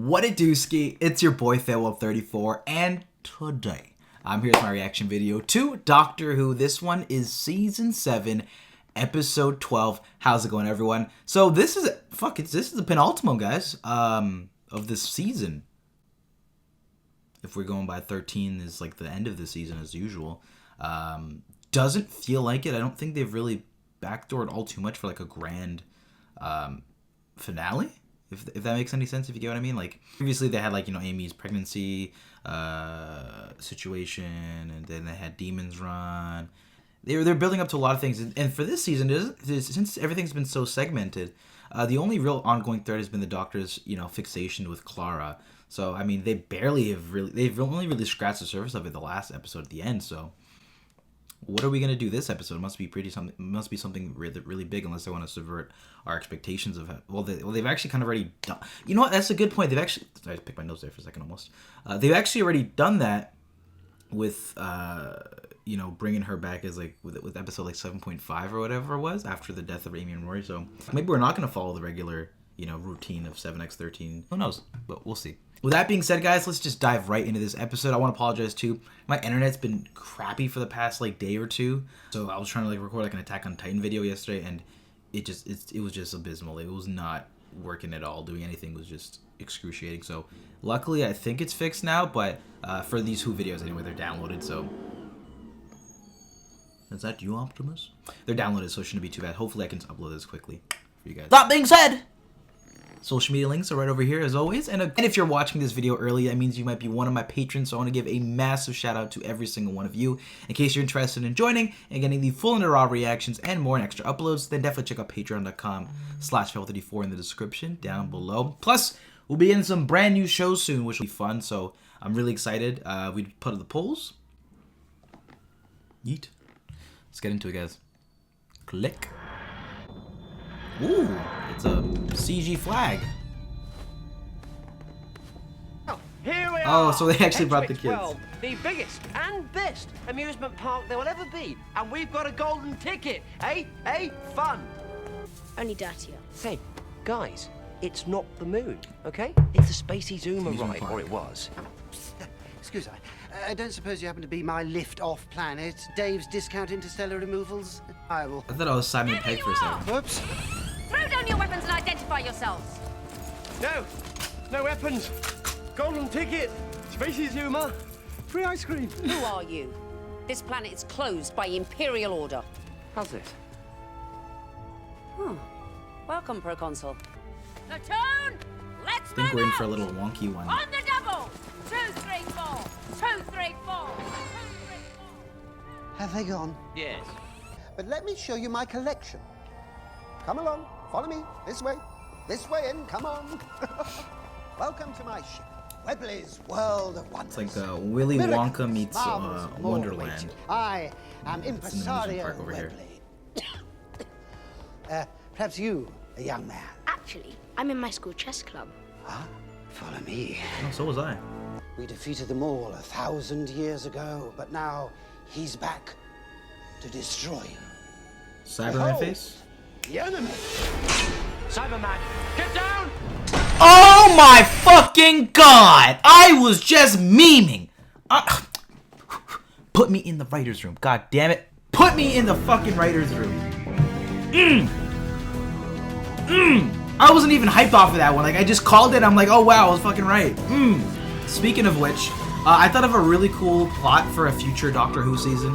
What it do, ski? It's your boy Failwell34, and today I'm here with my reaction video to Doctor Who. This one is season 7, episode 12. How's it going, everyone? So this is this is the penultimate, guys, of this season. If we're going by 13 is like the end of the season as usual. Doesn't feel like it. I don't think they've really backdoored all too much for like a grand finale. If that makes any sense, if you get what I mean. Like previously they had like, you know, Amy's pregnancy situation, and then they had Demons Run. They're building up to a lot of things, and for this season, since everything's been so segmented, the only real ongoing thread has been the Doctor's, you know, fixation with Clara. So I mean, they've only really scratched the surface of it the last episode at the end. So what are we gonna do this episode? Must be something really big, unless they want to subvert our expectations of it. Well, they've actually kind of already done. You know what? That's a good point. I picked my nose there for a second almost. They've actually already done that with you know, bringing her back as like with episode like 7.5 or whatever it was after the death of Amy and Rory. So maybe we're not gonna follow the regular, you know, routine of 7x13. Who knows? But we'll see. With that being said, guys, let's just dive right into this episode. I want to apologize too. My internet's been crappy for the past like day or two. So I was trying to like record like an Attack on Titan video yesterday, and it was just abysmal. It was not working at all. Doing anything was just excruciating. So luckily, I think it's fixed now. But for these Who videos anyway, they're downloaded. So is that you, Optimus? They're downloaded, so it shouldn't be too bad. Hopefully, I can upload this quickly for you guys. That being said, social media links are right over here as always, and if you're watching this video early, that means you might be one of my patrons, so I want to give a massive shout out to every single one of you. In case you're interested in joining and getting the full and raw reactions and more and extra uploads, then definitely check out patreon.com/fail34 in the description down below. Plus, we'll be in some brand new shows soon, which will be fun, so I'm really excited. We put up the polls. Yeet. Let's get into it, guys. Click. Ooh, it's a CG flag. Oh, here we are. Oh, so they actually brought the kids. The biggest and best amusement park there will ever be. And we've got a golden ticket. Hey, fun. Only dirtier. Say, guys, it's not the moon, okay? It's the Spacey Zuma ride, or it was. Excuse me. I don't suppose you happen to be my lift-off planet, Dave's Discount Interstellar Removals? I thought I was Simon Pegg for a second. Whoops. Throw down your weapons and identify yourselves. No weapons. Golden ticket. Spacey Zuma. Free ice cream. Who are you? This planet is closed by Imperial order. How's this? Oh. Welcome, Proconsul. Platoon, let's I think we're in for a little wonky one. On the double. 2, 3, 4. 2, 3, 4. Have they gone? Yes. But let me show you my collection. Come along, follow me, this way in, come on. Welcome to my ship, Webley's World of Wonders. It's like Willy Wonka meets Marvels, Wonderland. I am Impresario park over here. Webley. Perhaps you, a young man. Actually, I'm in my school chess club. Ah, follow me. Oh, so was I. We defeated them all 1,000 years ago, but now he's back to destroy you. Cyberman face? The enemy. Cyberman, get down! Oh my fucking god! I was just memeing! Put me in the writer's room. God damn it. Put me in the fucking writer's room. I wasn't even hyped off of that one. Like, I just called it. I'm like, oh wow, I was fucking right. Speaking of which, I thought of a really cool plot for a future Doctor Who season.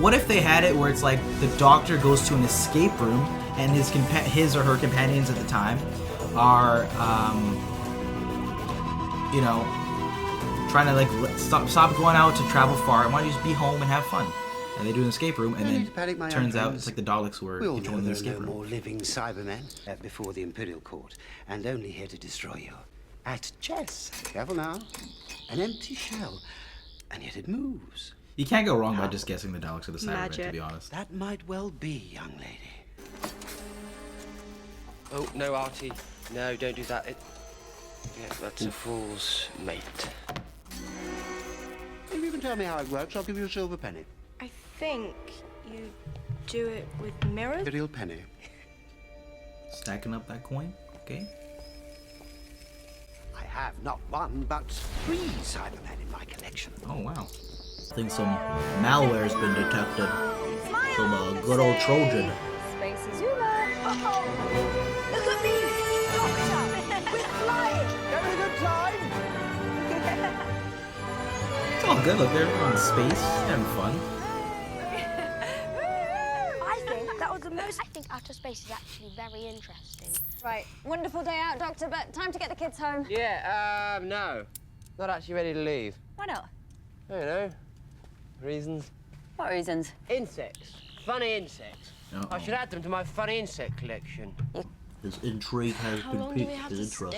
What if they had it where it's like the Doctor goes to an escape room and his or her companions at the time are, you know, trying to like stop going out to travel far and want to just be home and have fun. And they do an escape room, and then turns out it's like the Daleks who are controlling the escape room. More living Cybermen before the Imperial Court, and only here to destroy you. At chess. Careful now. An empty shell, and yet it moves. You can't go wrong by just guessing the Daleks are the Cybermen, to be honest. That might well be, young lady. Oh, no, Artie. No, don't do that. Yeah, that's a fool's mate. If you can tell me how it works, I'll give you a silver penny. I think you do it with mirrors? A real penny. Stacking up that coin, okay? have not one, but 3 Cybermen in my collection. Oh wow. I think some malware has been detected. Some good old Trojan. Space Zuma. Uh-oh. Look at me. Doctor. We're flying. Having a good time? It's all good. Look, they're on space, having fun. I think outer space is actually very interesting. Right, wonderful day out, Doctor, but time to get the kids home. Yeah, no. Not actually ready to leave. Why not? I don't know. Reasons. What reasons? Insects. Funny insects. I should add them to my funny insect collection. This intrigue has been piqued. His interest.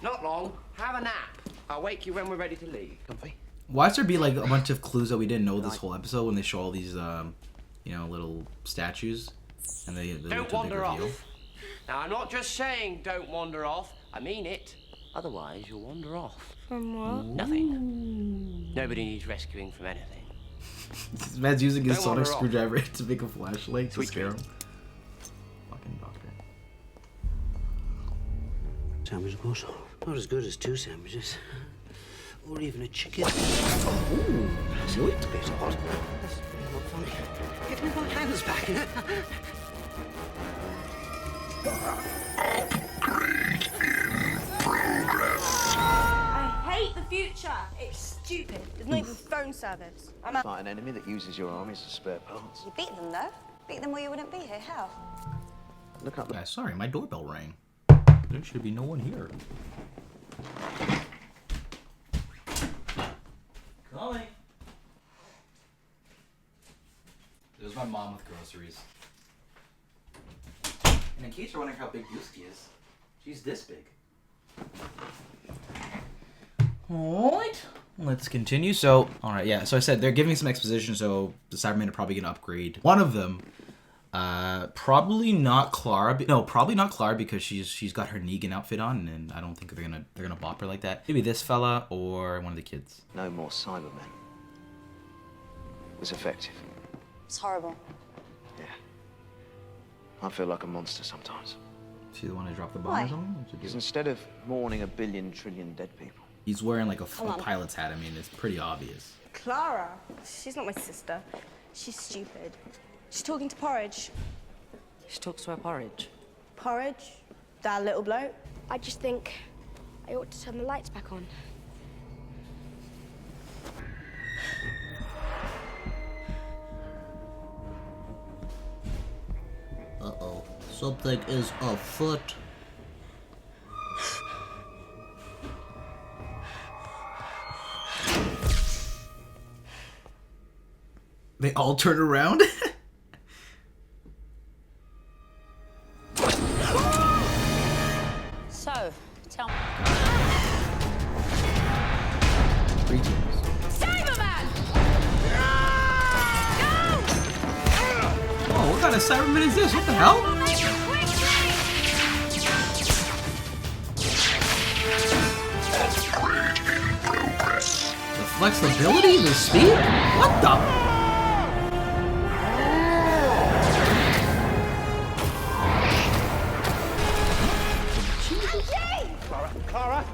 Not long. Have a nap. I'll wake you when we're ready to leave. Comfy? Why should there be like a bunch of clues that we didn't know this whole episode when they show all these, little statues, and they Don't wander off. Now, I'm not just saying don't wander off. I mean it. Otherwise, you'll wander off. From what? Nothing. Nobody needs rescuing from anything. This man's using his Don't sonic wander off. screwdriver to make a flashlight to Sweet scare him. dreams. Fucking doctor. Sandwich, of course. Not as good as 2 sandwiches. Or even a chicken. Ooh, That's a bit hot. That's not funny. Give me my hands back. I hate the future. It's stupid. There's not even phone service. Fight an enemy that uses your armies as spare parts. You beat them, though. Beat them or you wouldn't be here. How? Look up the Guys, sorry, my doorbell rang. There should be no one here. Coming. It was my mom with groceries. And in case you're wondering how big Yuski is, she's this big. Alright, let's continue. So, alright, yeah, so I said they're giving some exposition, so the Cybermen are probably going to upgrade. One of them, probably not Clara. No, probably not Clara because she's got her Negan outfit on, and I don't think they're gonna bop her like that. Maybe this fella or one of the kids. no more Cybermen. It was effective. It's horrible. Yeah. I feel like a monster sometimes. Is he the one that dropped the bomb Why? or something? What'd you Because do? instead of mourning a billion trillion dead people, He's wearing like a on. pilot's hat. I mean, it's pretty obvious. Clara. She's not my sister. She's stupid. She's talking to Porridge. She talks to her porridge. Porridge? That little bloke? I just think I ought to turn the lights back on. Uh-oh. Something is afoot. They all turn around? So, tell me. Greetings. Cyberman! Oh, what kind of Cyberman is this? What the hell? The flexibility, the speed? What the? Clara?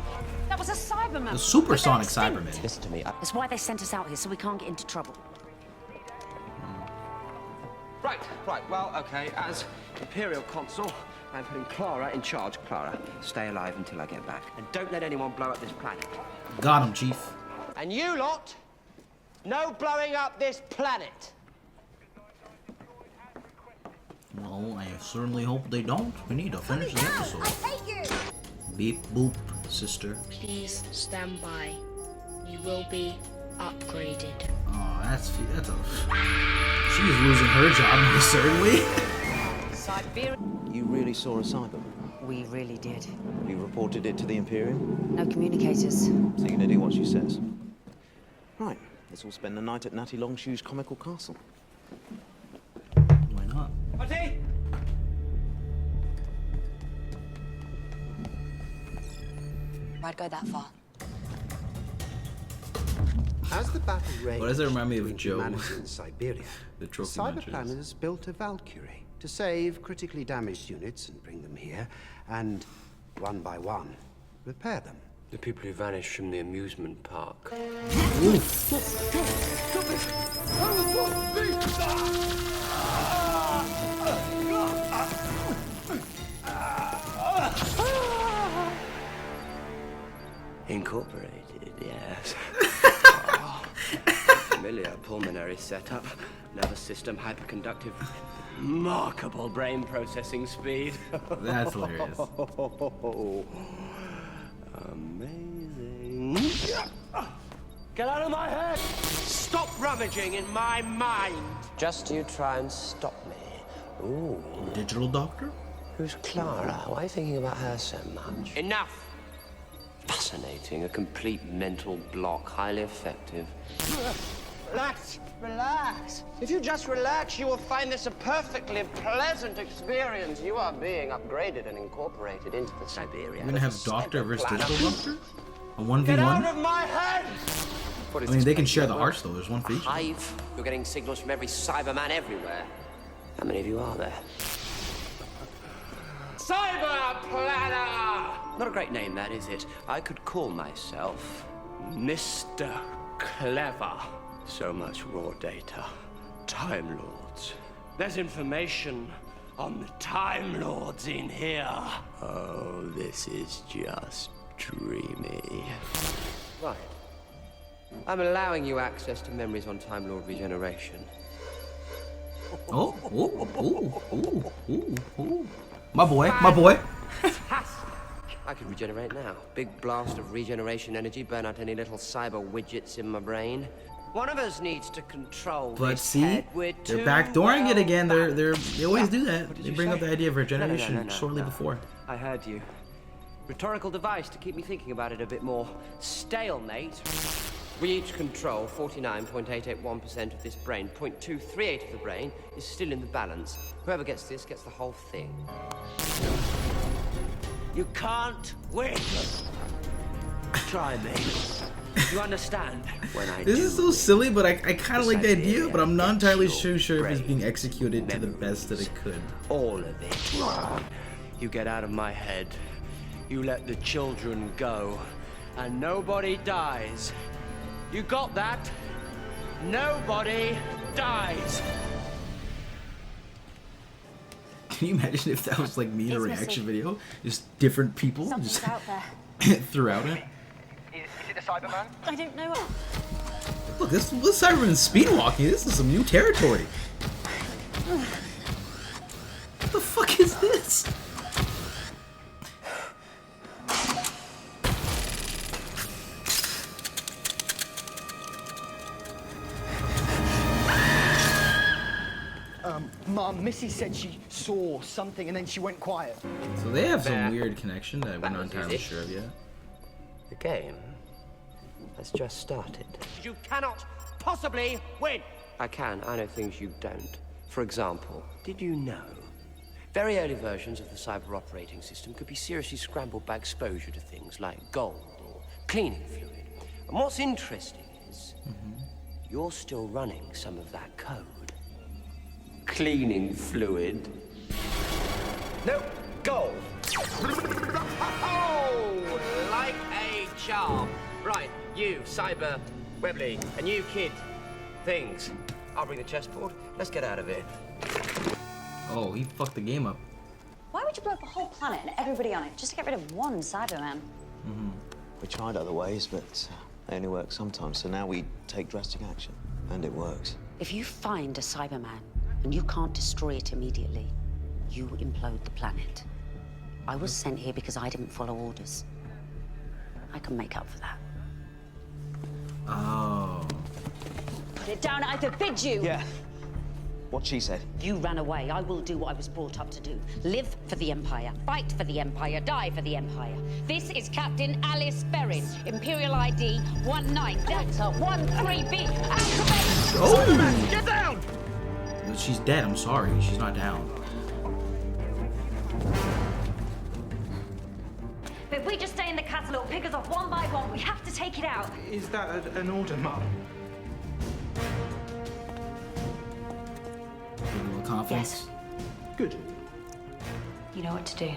That was a Cyberman. The supersonic With their Cyberman. extinct. Listen to me. That's why they sent us out here, so we can't get into trouble. Right. Well, okay. As Imperial Consul, I'm putting Clara in charge. Clara, stay alive until I get back. And don't let anyone blow up this planet. Got him, Chief. And you lot, no blowing up this planet. Well, I certainly hope they don't. We need to finish the episode. hate you! Beep boop, sister. Please stand by. You will be upgraded. Oh, that's a. She's losing her job, most certainly. Siberia. you really saw a Cyberman. We really did. You reported it to the Imperium, No communicators. so you're gonna do what she says. Right, let's all spend the night at Natty Longshoe's comical castle. Why not? Marty? I'd go that far. As the battle raged Why does it remind me of between Joe? humanity and Siberia, The trophy Cyberplanet matches. has built a Valkyrie to save critically damaged units and bring them here, and one by one, repair them. The people who vanished from the amusement park. Incorporated, yes. Familiar pulmonary setup, nervous system hyperconductive, remarkable brain processing speed. That's hilarious. Amazing. Get out of my head! Stop rummaging in my mind! Just you try and stop me. Ooh. Digital doctor? Who's Clara? Why are you thinking about her so much? Enough! Fascinating, a complete mental block, highly effective. Relax, relax. If you just relax, you will find this a perfectly pleasant experience. You are being upgraded and incorporated into the Siberia. You're gonna have doctor versus digital doctor? A 1v1? Get out of my head! I mean, they can share the hearts though. There's one for each. Hive. You're getting signals from every Cyberman everywhere. How many of you are there? Cyberplanner! Not a great name, that, is it? I could call myself Mr. Clever. So much raw data. Time Lords. There's information on the Time Lords in here. Oh, this is just dreamy. Right. I'm allowing you access to memories on Time Lord regeneration. Oh, ooh, ooh, ooh, ooh, ooh. My boy, my boy. I could regenerate now. Big blast of regeneration energy, burn out any little cyber widgets in my brain. One of us needs to control But this see, head. We're they're too backdooring it again. well They always do that. What did They you bring say? up the idea of regeneration No, shortly before. I heard you. Rhetorical device to keep me thinking about it a bit more. Stalemate. We each control 49.881% of this brain. 0.238 of the brain is still in the balance. Whoever gets this gets the whole thing. You can't win. Try me. You understand? When I This is so silly, but I kind of like the idea, idea but I'm not entirely gets your sure if it's brain being executed to the best that it could. All of it. You get out of my head. You let the children go. And nobody dies. You got that? Nobody dies. Can you imagine if that was like me in a reaction video? Just different people Something's just out there. throughout it. Is it a Cyberman? I don't know. Look, this Cyberman speed walking. This is some new territory. What the fuck is this? Mom, Missy said she saw something and then she went quiet. So they have some Fair. weird connection that we're not was entirely easy. sure of yet. The game has just started. You cannot possibly win. I can. I know things you don't. For example, did you know very early versions of the cyber operating system could be seriously scrambled by exposure to things like gold or cleaning fluid? And what's interesting is you're still running some of that code. Cleaning fluid. No, gold. Oh, like a charm. Right, you, Cyber, Webley, and you, kid. Things. I'll bring the chessboard. Let's get out of here. Oh, he fucked the game up. Why would you blow up a whole planet and everybody on it just to get rid of one Cyberman? We tried other ways, but they only work sometimes. So now we take drastic action, and it works. If you find a Cyberman and you can't destroy it immediately, you implode the planet. I was sent here because I didn't follow orders. I can make up for that. Oh. Put it down, I forbid you! Yeah. What she said. You ran away. I will do what I was brought up to do. Live for the Empire. Fight for the Empire. Die for the Empire. This is Captain Alice Berrin. Imperial ID 19 Delta 13B. Activate! Oh! Get down! She's dead. I'm sorry. She's not down. But if we just stay in the castle, it'll pick us off one by one. We have to take it out. Is that an order, Mum? A little confidence. Good. You know what to do.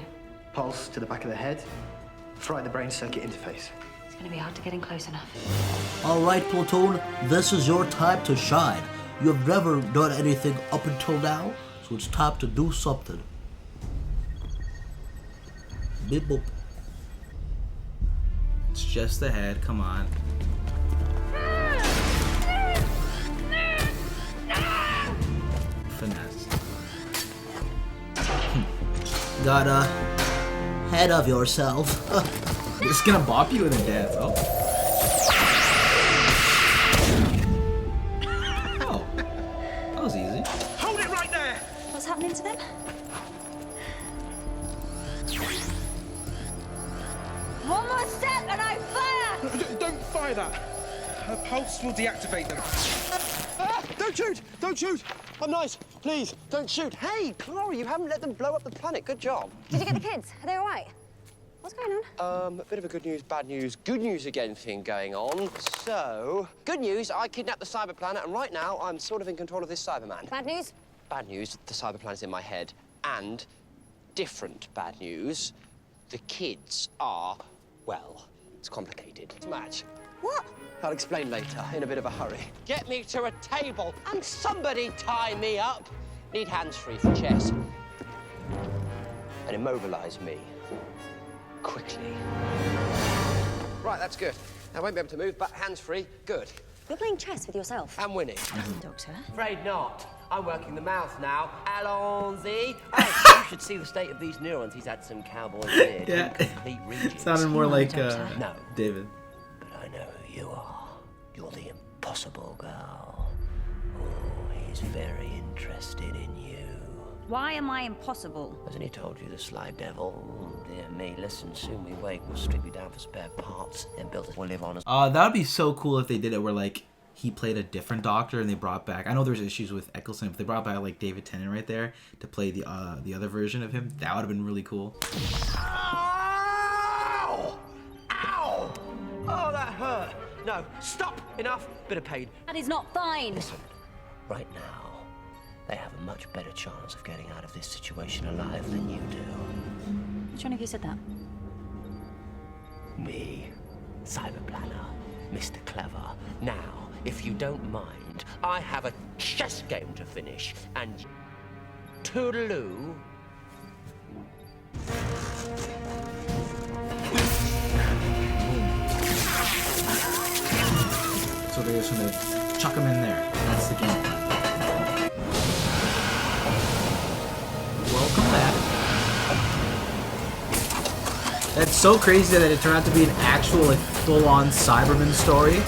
Pulse to the back of the head. Fry the brain circuit interface. It's gonna be hard to get in close enough. Alright, Platoon, this is your time to shine. You've never done anything up until now, so it's time to do something. Beep boop. It's just the head. Come on. Finesse. Got ahead of yourself. It's gonna bop you in the dance. Oh. Oh. That was easy. Hold it right there! What's happening to them? One more step and I fire! Don't fire that. Her pulse will deactivate them. Don't shoot! Don't shoot! I'm nice. Please, don't shoot. Hey, Clara, you haven't let them blow up the planet. Good job. Did you get the kids? Are they all right? What's going on? A bit of a good news, bad news again thing going on. So, good news, I kidnapped the cyber planet, and right now I'm sort of in control of this Cyberman. Bad news? Bad news, the cyber planet's in my head. And different bad news, the kids are, well, it's complicated. It's a match. What? I'll explain later, in a bit of a hurry. Get me to a table and somebody tie me up. Need hands-free for chess. And immobilize me. Quickly. Right, that's good. I won't be able to move, but hands-free, good. You're playing chess with yourself. I'm winning. Doctor. Afraid not. I'm working the mouth now. Allons-y. Oh, you should see the state of these neurons. He's had some cowboy beard. Yeah. Complete rejigs. Sounded more like No. David. But I know who you are. You're the impossible girl. Oh, he's very interested in you. Why am I impossible? Hasn't he told you, the sly devil? Oh, dear me, listen, soon we wake. We'll strip you down for spare parts, then build us. We'll live on us. That would be so cool if they did it where, like, he played a different Doctor and they brought back... I know there's issues with Eccleston, but they brought back, like, David Tennant right there to play the other version of him. That would have been really cool. Ow! Ow! Oh, that hurt. No, stop! Enough. Bit of pain. That is not fine. Listen, right now, they have a much better chance of getting out of this situation alive than you do. Which one of you said that? Me, Cyberplanner, Mr. Clever. Now, if you don't mind, I have a chess game to finish, and toodaloo. So they're just gonna chuck him in there. That's the game plan. Welcome back. That's so crazy that it turned out to be an actual, like, full-on Cyberman story.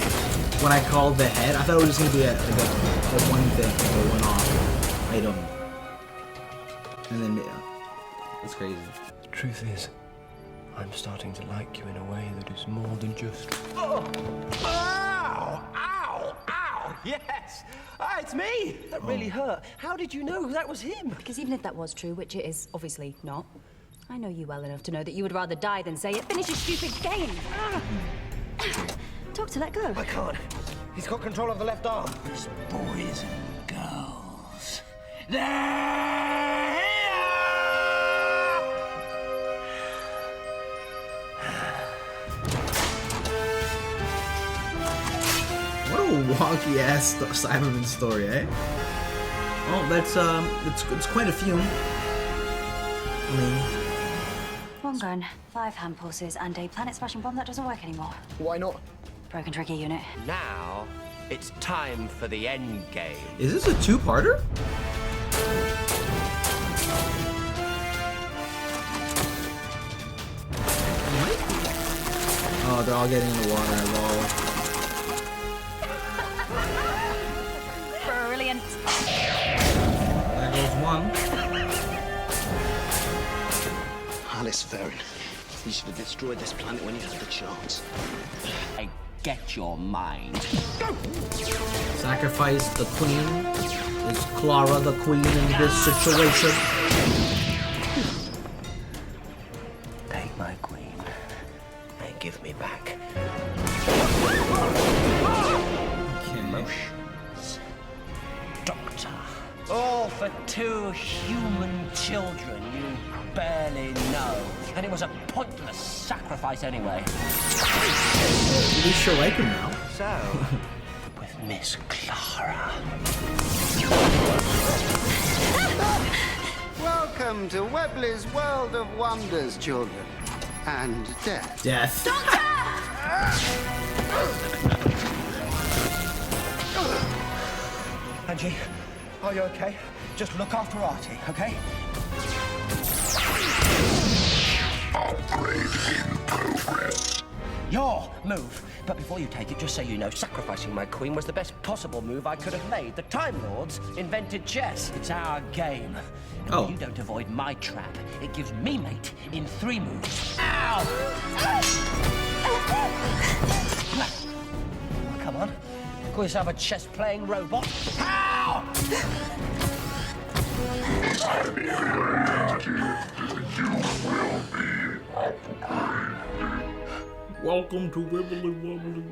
When I called the head, I thought it was just gonna be a one thing, a one-off item. And then, yeah, it's crazy. The truth is, I'm starting to like you in a way that is more than just... Oh! Ow! Ow! Ow! Yes! Ah, it's me! That really hurt. How did you know that was him? Because even if that was true, which it is obviously not, I know you well enough to know that you would rather die than say it. Finish your stupid game! Doctor, let go. I can't. He's got control of the left arm. Boys and girls. They're here! What a wonky ass Cyberman story, eh? Well, that's it's quite a few. I mean, One gun, 5 hand pulses, and a planet-smashing bomb that doesn't work anymore. Why not? Broken trigger unit. Now, it's time for the end game. is this a two-parter? Oh, they're all getting in the water. Lol. Brilliant. There goes one. Alice Ferrin, you should have destroyed this planet when you had the chance. I get your mind. Sacrifice the queen. Is Clara the queen in this situation? Take my queen and give me back. Emotions. Doctor. All for 2 human children you barely know. and it was a pointless sacrifice anyway. At least she'll like him now. So, with Miss Clara. Welcome to Webley's World of Wonders, children. And death. Death. Angie, are you okay? Just look after Artie, okay? Your move. But before you take it, just so you know, sacrificing my queen was the best possible move I could have made. The Time Lords invented chess. It's our game. And Oh. if you don't avoid my trap, it gives me mate in 3 moves. Ow! Oh, come on. Call yourself a chess-playing robot. Ow! Welcome to Wibbly Wobbly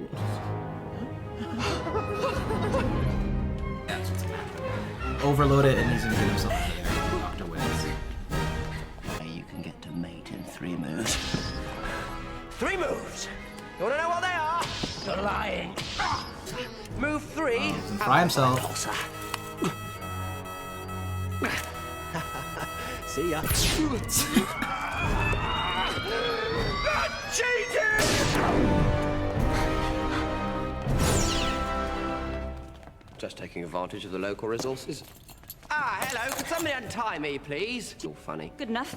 Overload it and he's gonna get himself out of there. Doctor wins. You can get to mate in 3 moves. 3 moves! You wanna know what they are? You're lying. Move 3. He's gonna fry himself. See ya. Cheating! Just taking advantage of the local resources. Ah, hello. Could somebody untie me, please? It's all funny. Good enough.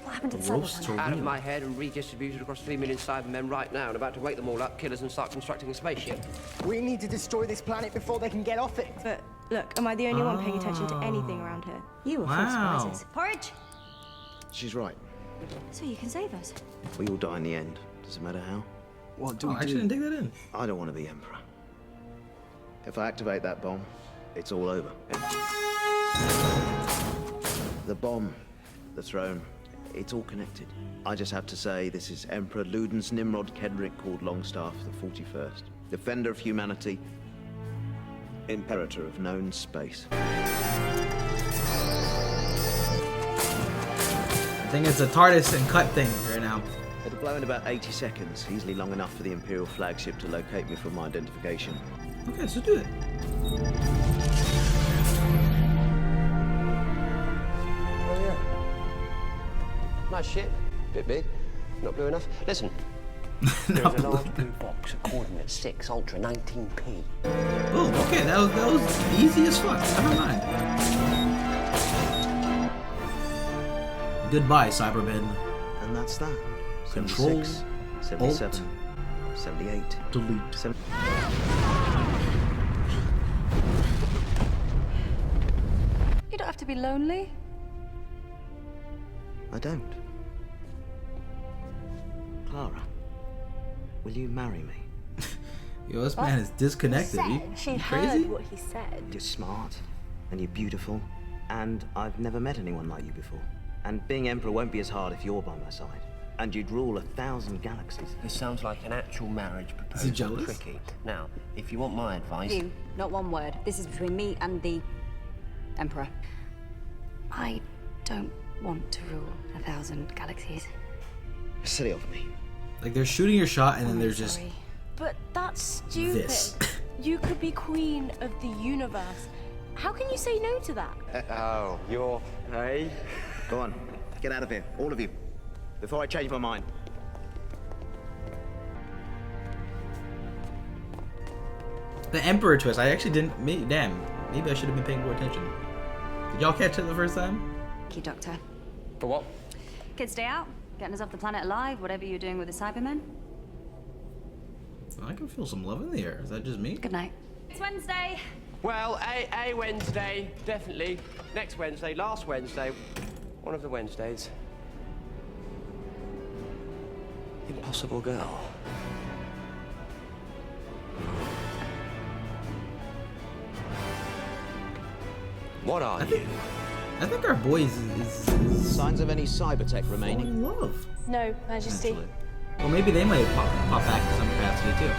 What happened to the Roast Cyberman? to Out of my head and redistributed across 3 million Cybermen right now and about to wake them all up, kill us and start constructing a spaceship. We need to destroy this planet before they can get off it. But look, am I the only one paying attention to anything around here? You were full Wow. surprises. Porridge! She's right. So you can save us. We all die in the end. Does it matter how? What do Oh, we I actually do? didn't dig that in. I don't want to be Emperor. If I activate that bomb, it's all over. The bomb, the throne, it's all connected. I just have to say this is Emperor Ludens Nimrod Kedrick called Longstaff the 41st. Defender of humanity, Imperator of known space. I think it's a TARDIS and cut thing right now. It'll blow in about 80 seconds, easily long enough for the Imperial flagship to locate me for my identification. Okay, so do it. Oh, yeah. Nice ship. Bit big. Not blue enough. Listen. There's Not a blue. large blue box at coordinate 6 Ultra 19p. Oh, okay, that was easy as fuck. Never mind. Goodbye, Cyberman. And that's that. Control, 76, 77, 78, Delete. 70. You don't have to be lonely. I don't. Clara, will you marry me? Yo, this man is disconnected. She You heard crazy? what he said. You're smart, and you're beautiful, and I've never met anyone like you before. And being Emperor won't be as hard if you're by my side. And you'd rule 1,000 galaxies. This sounds like an actual marriage proposal. Is he jealous? Tricky. Now, if you want my advice... You, not one word. This is between me and the Emperor. I don't want to rule 1,000 galaxies. Silly of me. Like they're shooting your shot and then I'm there's just sorry. But that's stupid. this. You could be queen of the universe. How can you say no to that? Oh, you're... Hey? Go on, get out of here, all of you, before I change my mind. The Emperor twist. I actually didn't. Damn. Maybe I should have been paying more attention. Did y'all catch it the first time? Thank you, Doctor. For what? Kids, stay out. Getting us off the planet alive, whatever you're doing with the Cybermen. I can feel some love in the air. Is that just me? Good night. It's Wednesday. Well, a Wednesday, definitely. Next Wednesday, last Wednesday. One of the Wednesdays. Impossible girl. What are you? I think our boy is Signs of any cyber tech falling remaining? in love. No, Majesty. Eventually. Well, maybe they might pop back in some capacity too.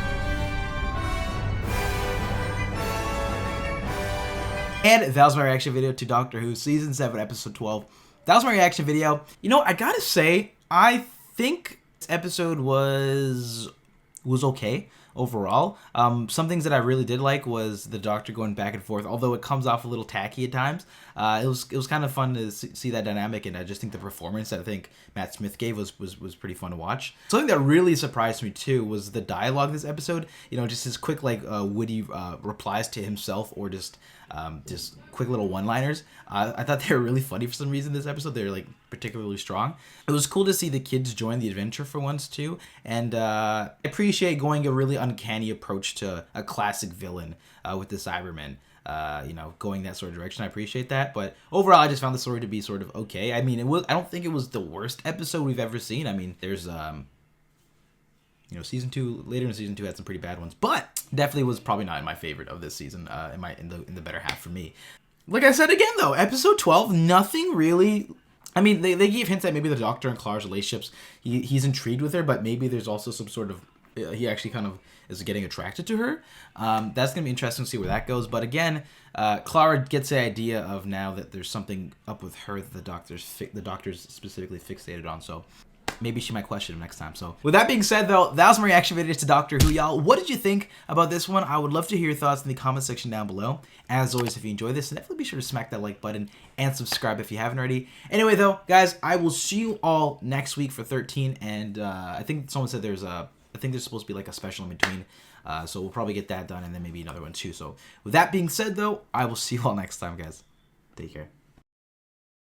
And that was my reaction video to Doctor Who Season 7, Episode 12. That was my reaction video. You know, I gotta say, I think this episode was okay overall. Some things that I really did like was the Doctor going back and forth, although it comes off a little tacky at times. It was kind of fun to see that dynamic, and I just think the performance that I think Matt Smith gave was pretty fun to watch. Something that really surprised me too was the dialogue this episode. You know, just his quick witty replies to himself, or just quick little one-liners. I thought they were really funny for some reason this episode. They were like particularly strong. It was cool to see the kids join the adventure for once too, and I appreciate going a really uncanny approach to a classic villain with the Cybermen. Going that sort of direction. I appreciate that, but overall, I just found the story to be sort of okay. I mean, I don't think it was the worst episode we've ever seen. I mean, there's season 2 later in season 2 had some pretty bad ones, but definitely was probably not in my favorite of this season. In the better half for me. Like I said again though, episode 12, nothing really. I mean, they gave hints that maybe the Doctor and Clara's relationships, he's intrigued with her, but maybe there's also some sort of he actually kind of is getting attracted to her. That's gonna be interesting to see where that goes. But again, Clara gets the idea of now that there's something up with her that the doctor's specifically fixated on. So maybe she might question him next time. So with that being said though, that was my reaction video to Doctor Who, y'all. What did you think about this one? I would love to hear your thoughts in the comment section down below. As always, if you enjoyed this, definitely be sure to smack that like button and subscribe if you haven't already. Anyway though, guys, I will see you all next week for 13, and I think someone said there's supposed to be like a special in between. So we'll probably get that done, and then maybe another one too. So with that being said though, I will see you all next time, guys. Take care.